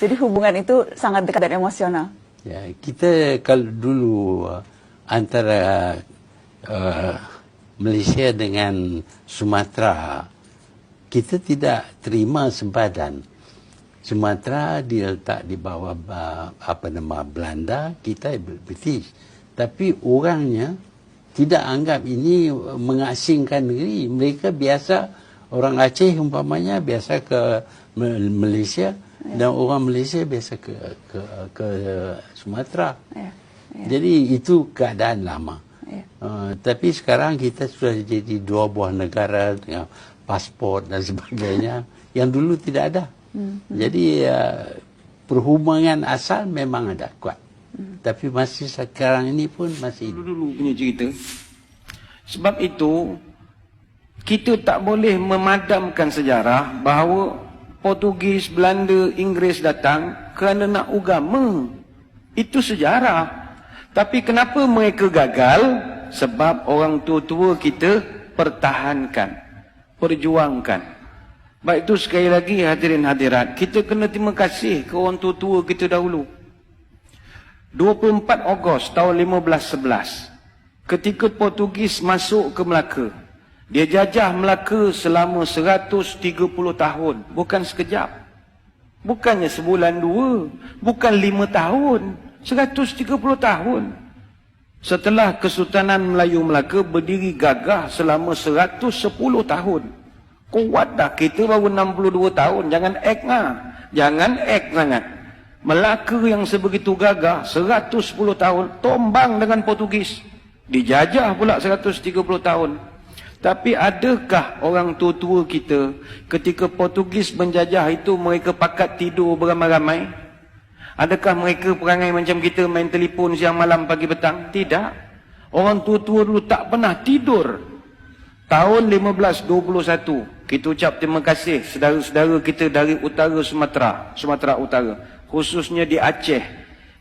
Jadi hubungan itu sangat dekat dan emosional. Ya, kita kalau dulu antara Malaysia dengan Sumatera, kita tidak terima sempadan. Sumatera diletak di bawah Belanda, kita British. Tapi orangnya tidak anggap ini mengasingkan negeri. Mereka biasa, orang Aceh umpamanya biasa ke Malaysia, dan orang Malaysia biasa ke Sumatera. Jadi itu keadaan lama. Tapi sekarang kita sudah jadi dua buah negara dengan pasport dan sebagainya yang dulu tidak ada. Jadi perhubungan asal memang ada kuat. Tapi masih sekarang ini pun masih dulu punya cerita. Sebab itu kita tak boleh memadamkan sejarah bahawa Portugis, Belanda, Inggeris datang kerana nak agama. Itu sejarah. Tapi kenapa mereka gagal? Sebab orang tua-tua kita pertahankan, perjuangkan. Baik itu sekali lagi hadirin hadirat, kita kena terima kasih ke orang tua-tua kita dahulu. 24 Ogos tahun 1511, ketika Portugis masuk ke Melaka, dia jajah Melaka selama 130 tahun, bukan sekejap. Bukannya sebulan dua, bukan 5 tahun, 130 tahun. Setelah Kesultanan Melayu Melaka berdiri gagah selama 110 tahun. Kuat dah, kita baru 62 tahun, jangan act lah. Jangan act sangat. Melaka yang sebegitu gagah, 110 tahun, tombang dengan Portugis. Dijajah pula 130 tahun. Tapi adakah orang tua-tua kita, ketika Portugis menjajah itu, mereka pakat tidur beramai-ramai? Adakah mereka perangai macam kita, main telefon siang malam pagi petang? Tidak. Orang tua-tua dulu tak pernah tidur. Tahun 1521, kita ucap terima kasih saudara-saudara kita dari utara Sumatera Utara, khususnya di Aceh,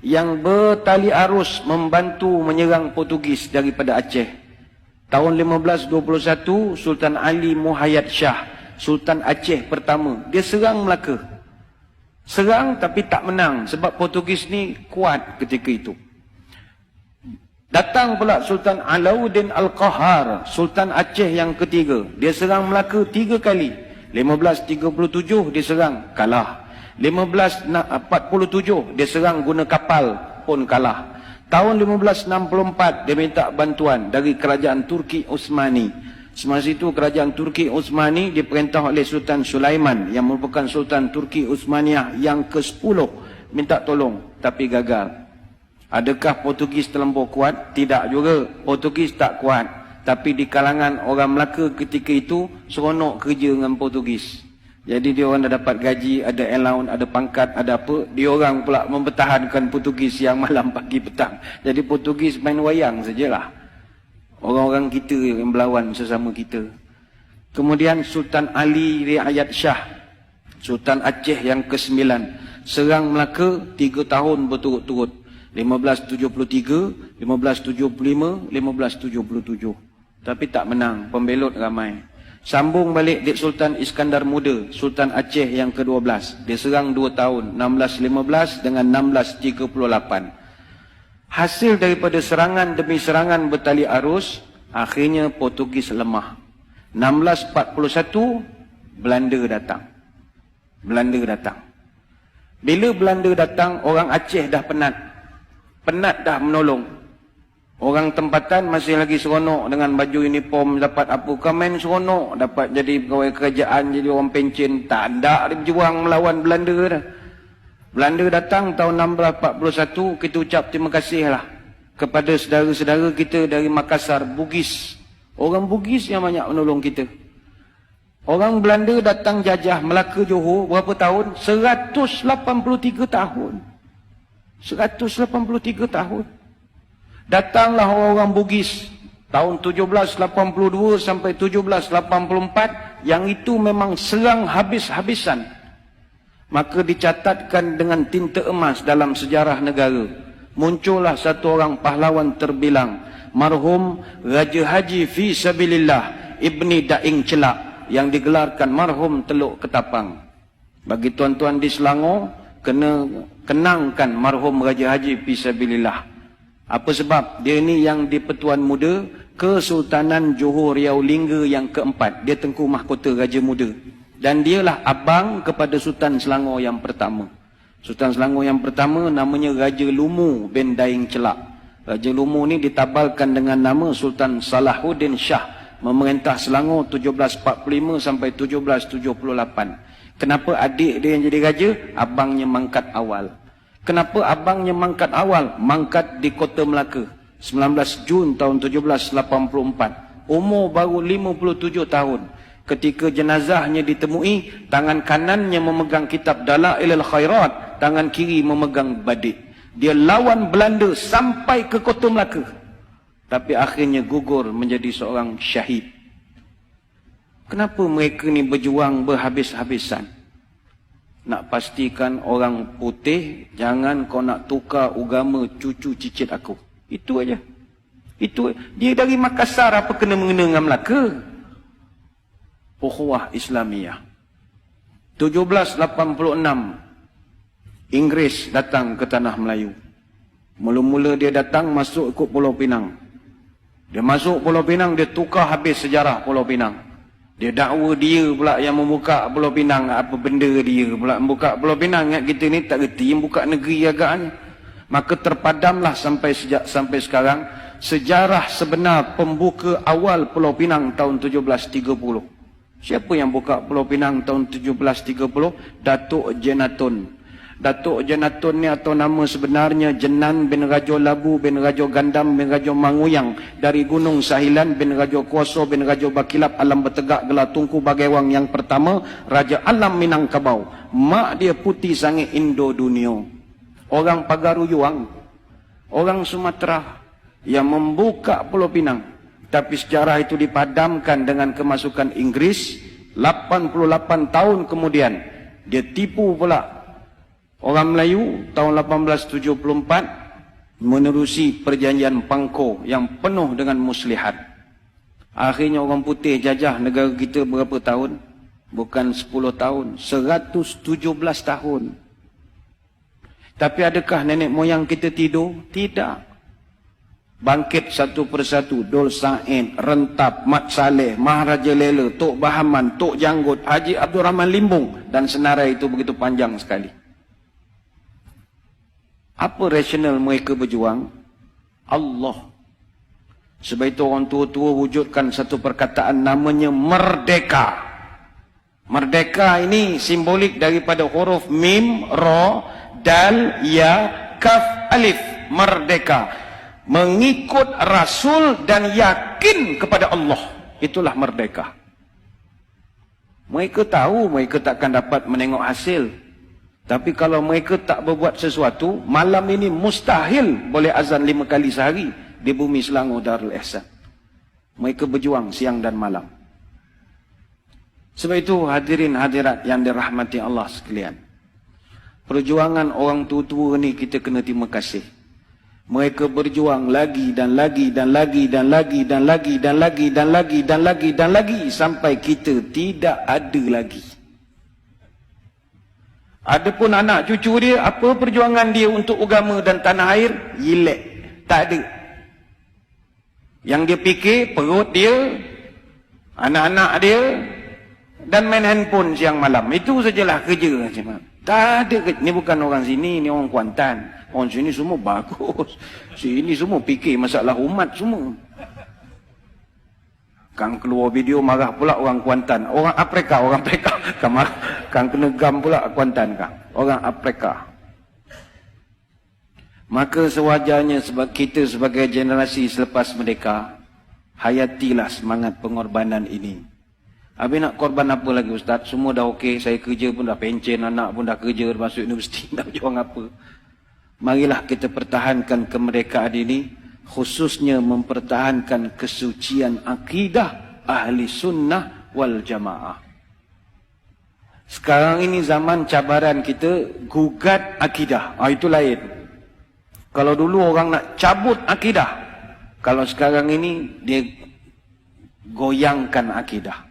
yang bertali arus membantu menyerang Portugis daripada Aceh. Tahun 1521, Sultan Ali Muhayyad Shah, Sultan Aceh pertama, dia serang Melaka. Serang tapi tak menang, sebab Portugis ni kuat ketika itu. Datang pula Sultan Alauddin Al-Qahar, Sultan Aceh yang ketiga. Dia serang Melaka 3 kali. 1537 dia serang, kalah. 1547 dia serang guna kapal, pun kalah. Tahun 1564 dia minta bantuan dari kerajaan Turki Utsmani. Semasa itu kerajaan Turki Utsmani diperintah oleh Sultan Sulaiman yang merupakan Sultan Turki Utsmaniyah yang ke-10, minta tolong tapi gagal. Adakah Portugis terlampau kuat? Tidak juga. Portugis tak kuat. Tapi di kalangan orang Melaka ketika itu, seronok kerja dengan Portugis. Jadi dia orang dah dapat gaji, ada allowance, ada pangkat, ada apa. Dia orang pula mempertahankan Portugis siang malam pagi petang. Jadi Portugis main wayang sajalah. Orang-orang kita yang berlawan sesama kita. Kemudian Sultan Ali Riayat Shah, Sultan Aceh yang ke-9, serang Melaka 3 tahun berturut-turut. 1573, 1575, 1577. Tapi tak menang, pembelot ramai. Sambung balik Dik Sultan Iskandar Muda, Sultan Aceh yang ke-12. Dia serang 2 tahun, 1615 dengan 1638. Hasil daripada serangan demi serangan bertali arus, akhirnya Portugis lemah. 1641, Belanda datang. Bila Belanda datang, orang Aceh dah penat. Penat dah menolong. Orang tempatan masih lagi seronok dengan baju uniform, dapat apa, komen seronok, dapat jadi pegawai kerajaan, jadi orang pencen. Tak ada dia berjuang melawan Belanda dah. Belanda datang tahun 1641, kita ucap terima kasih lah kepada saudara-saudara kita dari Makassar, Bugis. Orang Bugis yang banyak menolong kita. Orang Belanda datang jajah Melaka Johor berapa tahun? 183 tahun. 183 tahun. Datanglah orang-orang Bugis tahun 1782 sampai 1784, yang itu memang serang habis-habisan. Maka dicatatkan dengan tinta emas dalam sejarah negara. Muncullah satu orang pahlawan terbilang, marhum Raja Haji Fi Sabilillah Ibni Daing Celak, yang digelarkan marhum Teluk Ketapang. Bagi tuan-tuan di Selangor, kena kenangkan marhum Raja Haji Fisabilillah. Apa sebab? Dia ni yang di Pertuan Muda Kesultanan Johor Riau Lingga yang keempat. Dia Tengku Mahkota Raja Muda. Dan dialah abang kepada Sultan Selangor yang pertama. Sultan Selangor yang pertama namanya Raja Lumu bin Daing Celak. Raja Lumu ni ditabalkan dengan nama Sultan Salahuddin Shah, memerintah Selangor 1745 sampai 1778. Kenapa adik dia yang jadi raja? Abangnya mangkat awal. Kenapa abangnya mangkat awal? Mangkat di Kota Melaka 19 Jun tahun 1784. Umur baru 57 tahun. Ketika jenazahnya ditemui, tangan kanannya memegang kitab Dalailul Khairat, tangan kiri memegang badik. Dia lawan Belanda sampai ke Kota Melaka. Tapi akhirnya gugur menjadi seorang syahid. Kenapa mereka ni berjuang berhabis-habisan? Nak pastikan orang putih, jangan kau nak tukar agama cucu cicit aku. Itu aja. Itu dia dari Makassar, apa kena mengena dengan Melaka? Ukhuwah Islamiyah. 1786 Inggeris datang ke tanah Melayu. Mula-mula dia datang masuk ikut Pulau Pinang. Dia masuk Pulau Pinang, dia tukar habis sejarah Pulau Pinang. Dia dakwa dia pula yang membuka Pulau Pinang. Apa benda dia pula membuka Pulau Pinang? Ingat kita ni tak reti yang buka negeri agaknya. Maka terpadamlah sampai sekarang sejarah sebenar pembuka awal Pulau Pinang tahun 1730. Siapa yang buka Pulau Pinang tahun 1730? Datuk Jenatun. Datuk Jenatun ni atau nama sebenarnya Jenan bin Rajo Labu bin Rajo Gandam bin Rajo Manguyang, dari Gunung Sahilan bin Rajo Kuoso bin Rajo Bakilap Alam Bertegak Gelar Tungku Bagaiwang yang pertama, Raja Alam Minangkabau. Mak dia putih sangat Indo Dunia. Orang Pagaruyuang, orang Sumatera yang membuka Pulau Pinang. Tapi sejarah itu dipadamkan dengan kemasukan Inggris. 88 tahun kemudian dia tipu pula orang Melayu tahun 1874 menerusi perjanjian Pangko yang penuh dengan muslihat. Akhirnya orang putih jajah negara kita berapa tahun? Bukan 10 tahun, 117 tahun. Tapi adakah nenek moyang kita tidur? Tidak. Bangkit satu persatu, Dol Said, Rentap, Mat Saleh, Maharaja Lela, Tok Bahaman, Tok Janggut, Haji Abdul Rahman Limbung, dan senarai itu begitu panjang sekali. Apa rasional mereka berjuang? Allah. Sebab itu orang tua-tua wujudkan satu perkataan namanya merdeka. Merdeka ini simbolik daripada huruf mim, ra, dal, ya, kaf, alif. Merdeka. Mengikut Rasul dan yakin kepada Allah. Itulah merdeka. Mereka tahu mereka takkan dapat menengok hasil. Tapi kalau mereka tak berbuat sesuatu, malam ini mustahil boleh azan 5 kali sehari di bumi Selangor Darul Ihsan. Mereka berjuang siang dan malam. Sebab itu hadirin hadirat yang dirahmati Allah sekalian, perjuangan orang tua-tua ni kita kena terima kasih. Mereka berjuang lagi dan lagi dan lagi dan lagi dan lagi dan lagi dan lagi dan lagi dan lagi sampai kita tidak ada lagi. Adapun anak cucu dia, apa perjuangan dia untuk agama dan tanah air? Yilek. Tak ada. Yang dia fikir perut dia, anak-anak dia, dan main handphone siang malam. Itu sajalah kerja. Tak ada. Ni bukan orang sini, ni orang Kuantan. Orang sini semua bagus. Sini semua fikir masalah umat semua. Kang keluar video marah pula orang Kuantan. Orang Afrika. Kang kena gam pula Kuantan kang. Orang Afrika. Maka sewajarnya sebab kita sebagai generasi selepas merdeka, hayatilah semangat pengorbanan ini. Habis nak korban apa lagi Ustaz? Semua dah okey, saya kerja pun dah pencen, anak pun dah kerja, masuk universiti, nak berjuang apa? Marilah kita pertahankan kemerdekaan ini, khususnya mempertahankan kesucian akidah ahli sunnah wal jamaah. Sekarang ini zaman cabaran kita gugat akidah. Itu lain. Kalau dulu orang nak cabut akidah, kalau sekarang ini dia goyangkan akidah.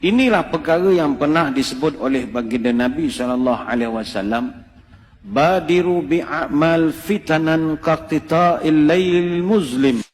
Inilah perkara yang pernah disebut oleh baginda Nabi SAW. Badiru bi'amal fitanan qaqtita'il lail muzlim.